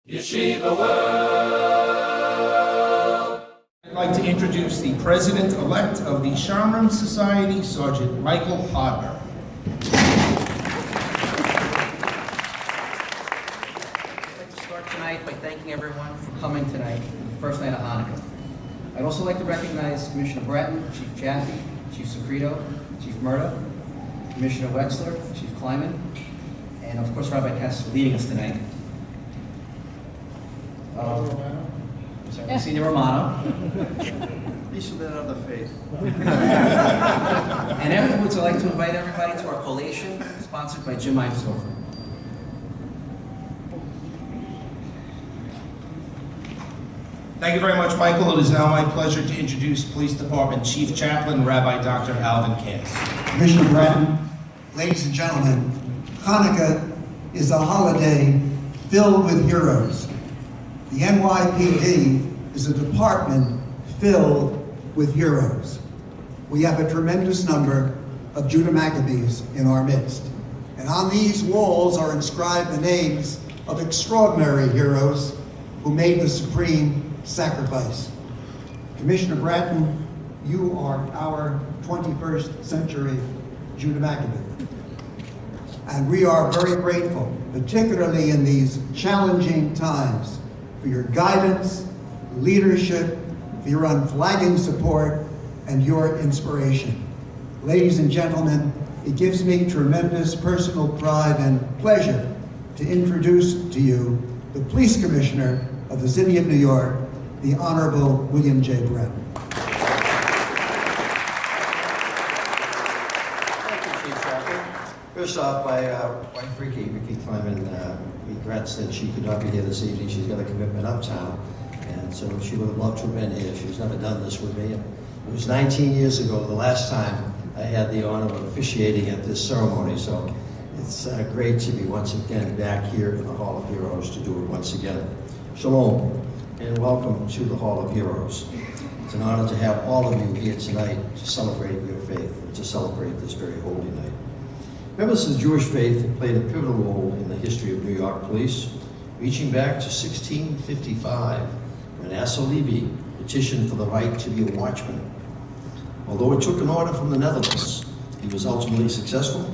Yeshiva World! I'd like to introduce the President-elect of the Shamrim Society, Sergeant Michael Hodner. I'd like to start tonight by thanking everyone for coming tonight for the first night of Hanukkah. I'd also like to recognize Commissioner Breton, Chief Jaffe, Chief Secreto, Chief Menorah, Commissioner Wexler, Chief Kleiman, and of course Rabbi Kess for leading us tonight. Senior Romano. Piece of that other faith. And afterwards, I'd like to invite everybody to our collation, sponsored by Jim Eifsdorfer. Thank you very much, Michael. It is now my pleasure to introduce Police Department Chief Chaplain, Rabbi Dr. Alvin Cass. Commissioner Breton, ladies and gentlemen, Hanukkah is a holiday filled with heroes. The NYPD is a department filled with heroes. We have a tremendous number of Judah Maccabees in our midst. And on these walls are inscribed the names of extraordinary heroes who made the supreme sacrifice. Commissioner Bratton, you are our 21st century Judah Maccabee. And we are very grateful, particularly in these challenging times, for your guidance, leadership, for your unflagging support, and your inspiration. Ladies and gentlemen, it gives me tremendous personal pride and pleasure to introduce to you the Police Commissioner of the City of New York, the Honorable William J. Breton. Thank you, Chief Chaplain. First off, my wife Ricky Kleiman, regrets that she could not be here this evening. She's got a commitment uptown, and so she would have loved to have been here. She's never done this with me. It was 19 years ago, the last time I had the honor of officiating at this ceremony, so it's great to be once again back here in the Hall of Heroes to do it once again. Shalom, and welcome to the Hall of Heroes. It's an honor to have all of you here tonight to celebrate your faith, to celebrate this very holy night. Members of the Jewish faith have played a pivotal role in the history of New York police, reaching back to 1655, when Asa Levy petitioned for the right to be a watchman. Although it took an order from the Netherlands, he was ultimately successful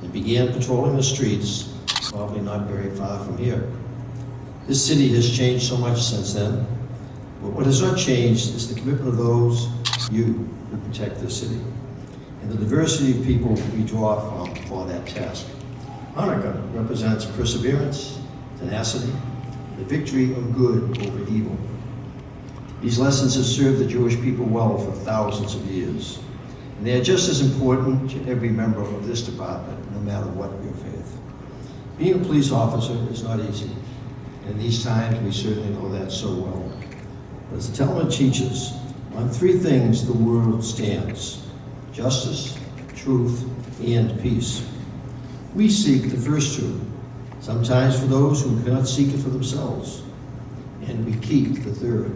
and began patrolling the streets, probably not very far from here. This city has changed so much since then, but what has not changed is the commitment of those, you, who protect this city, and the diversity of people we draw from for that task. Hanukkah represents perseverance, tenacity, the victory of good over evil. These lessons have served the Jewish people well for thousands of years, and they are just as important to every member of this department, no matter what your faith. Being a police officer is not easy, and in these times we certainly know that so well. But as the Talmud teaches, on three things the world stands: justice, truth, and peace. We seek the first two, sometimes for those who cannot seek it for themselves, and we keep the third.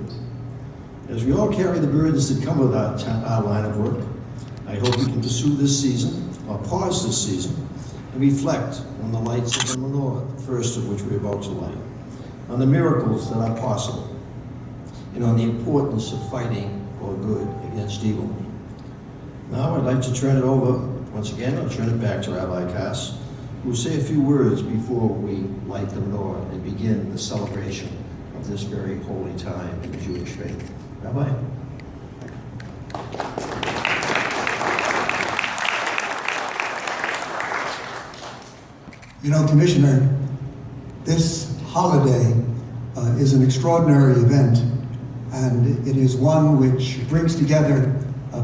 As we all carry the burdens that come with our line of work, I hope we can pursue this season, or pause this season, and reflect on the lights of the Menorah, the first of which we're about to light, on the miracles that are possible, and on the importance of fighting for good against evil. Now I'd like to turn it over, once again, I'll turn it back to Rabbi Cass, who will say a few words before we light the menorah and begin the celebration of this very holy time in the Jewish faith. Rabbi? You know, Commissioner, this holiday is an extraordinary event, and it is one which brings together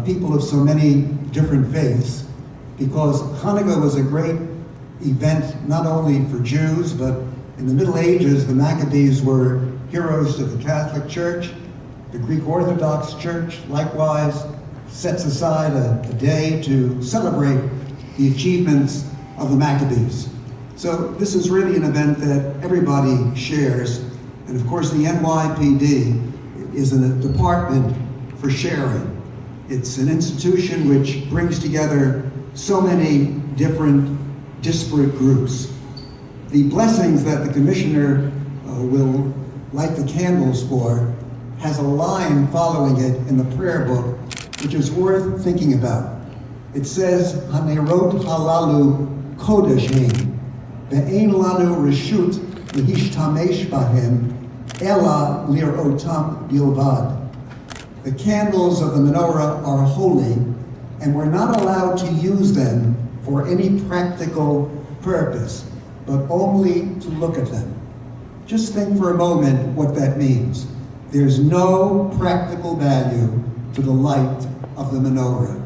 people of so many different faiths, because Hanukkah was a great event not only for Jews, but in the Middle Ages, the Maccabees were heroes to the Catholic Church. The Greek Orthodox Church likewise sets aside a day to celebrate the achievements of the Maccabees. So this is really an event that everybody shares, and of course the NYPD is a department for sharing. It's an institution which brings together so many different disparate groups. The blessings that the Commissioner will light the candles for has a line following it in the prayer book, which is worth thinking about. It says, Hanerot halalu kodesh heim, ve'ein lanu reshut lehishtamesh bahem, ela lir'otam bilvad. The candles of the menorah are holy, and we're not allowed to use them for any practical purpose, but only to look at them. Just think for a moment what that means. There's no practical value to the light of the menorah.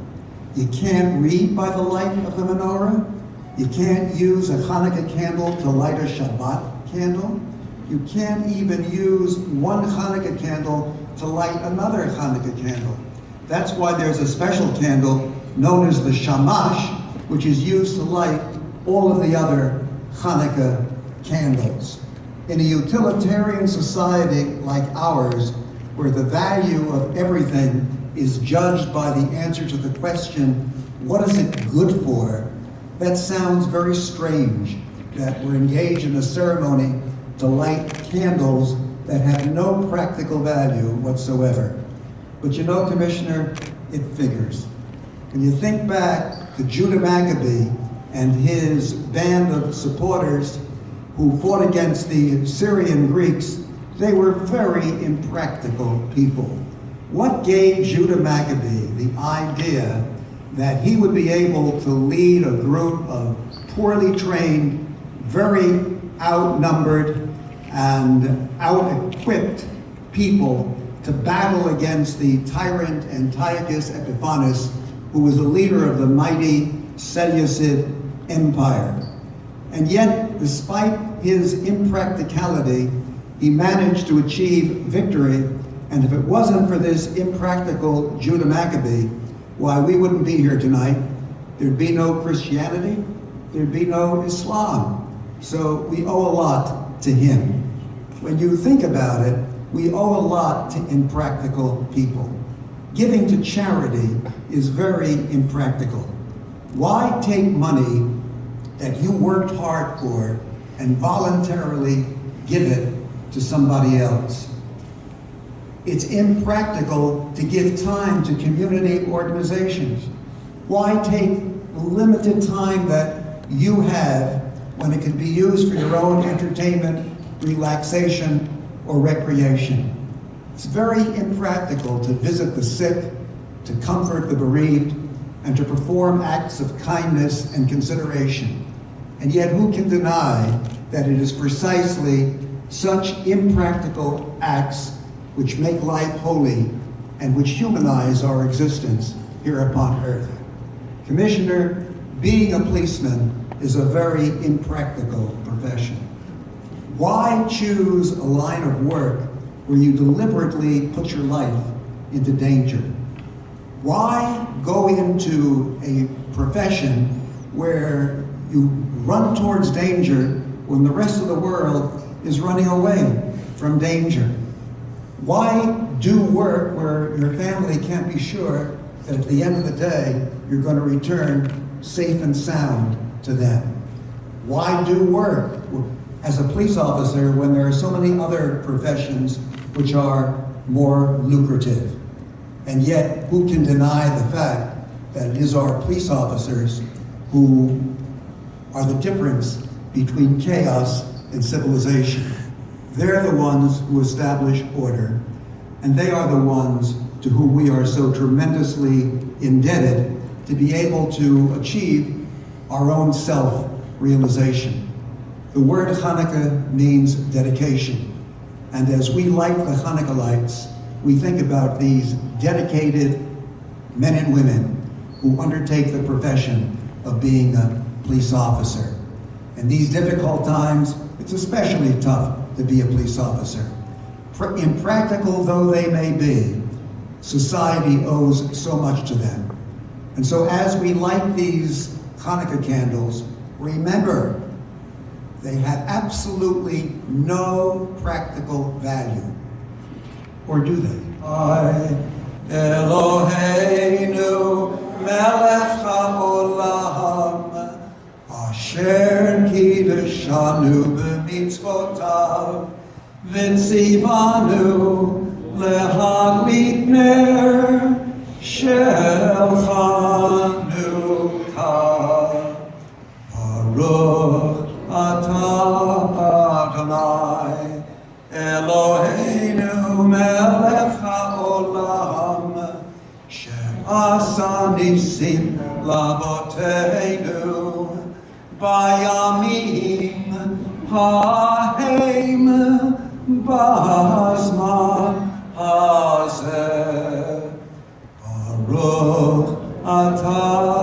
You can't read by the light of the menorah. You can't use a Hanukkah candle to light a Shabbat candle. You can't even use one Hanukkah candle to light another Hanukkah candle. That's why there's a special candle known as the shamash, which is used to light all of the other Hanukkah candles. In a utilitarian society like ours, where the value of everything is judged by the answer to the question, what is it good for? That sounds very strange, that we're engaged in a ceremony to light candles that have no practical value whatsoever. But you know, Commissioner, it figures. When you think back to Judah Maccabee and his band of supporters who fought against the Syrian Greeks, they were very impractical people. What gave Judah Maccabee the idea that he would be able to lead a group of poorly trained, very outnumbered, and out-equipped people to battle against the tyrant Antiochus Epiphanes, who was the leader of the mighty Seleucid Empire? And yet, despite his impracticality, he managed to achieve victory. And if it wasn't for this impractical Judah Maccabee, why, we wouldn't be here tonight. There'd be no Christianity, there'd be no Islam. So we owe a lot to him. When you think about it, we owe a lot to impractical people. Giving to charity is very impractical. Why take money that you worked hard for and voluntarily give it to somebody else? It's impractical to give time to community organizations. Why take the limited time that you have when it could be used for your own entertainment, relaxation, or recreation? It's very impractical to visit the sick, to comfort the bereaved, and to perform acts of kindness and consideration. And yet, who can deny that it is precisely such impractical acts which make life holy and which humanize our existence here upon earth? Commissioner, being a policeman is a very impractical profession. Why choose a line of work where you deliberately put your life into danger? Why go into a profession where you run towards danger when the rest of the world is running away from danger? Why do work where your family can't be sure that at the end of the day you're going to return safe and sound to them? Why do work as a police officer when there are so many other professions which are more lucrative? And yet, who can deny the fact that it is our police officers who are the difference between chaos and civilization? They're the ones who establish order, and they are the ones to whom we are so tremendously indebted to be able to achieve our own self-realization. The word Hanukkah means dedication, and as we light the Hanukkah lights, we think about these dedicated men and women who undertake the profession of being a police officer. In these difficult times, it's especially tough to be a police officer. Impractical though they may be, society owes so much to them. And so as we light these Hanukkah candles, remember, they have absolutely no practical value. Or do they? Eloheinu melech haolam asher kiddushanu b'mitzvotav וציוונו להדליק נר של חנוכה. ברוך אתה אדוני אלוהינו מלך העולם, שעשה ניסים לאבותינו בימים ההם בזמן הזה. ברוך אתה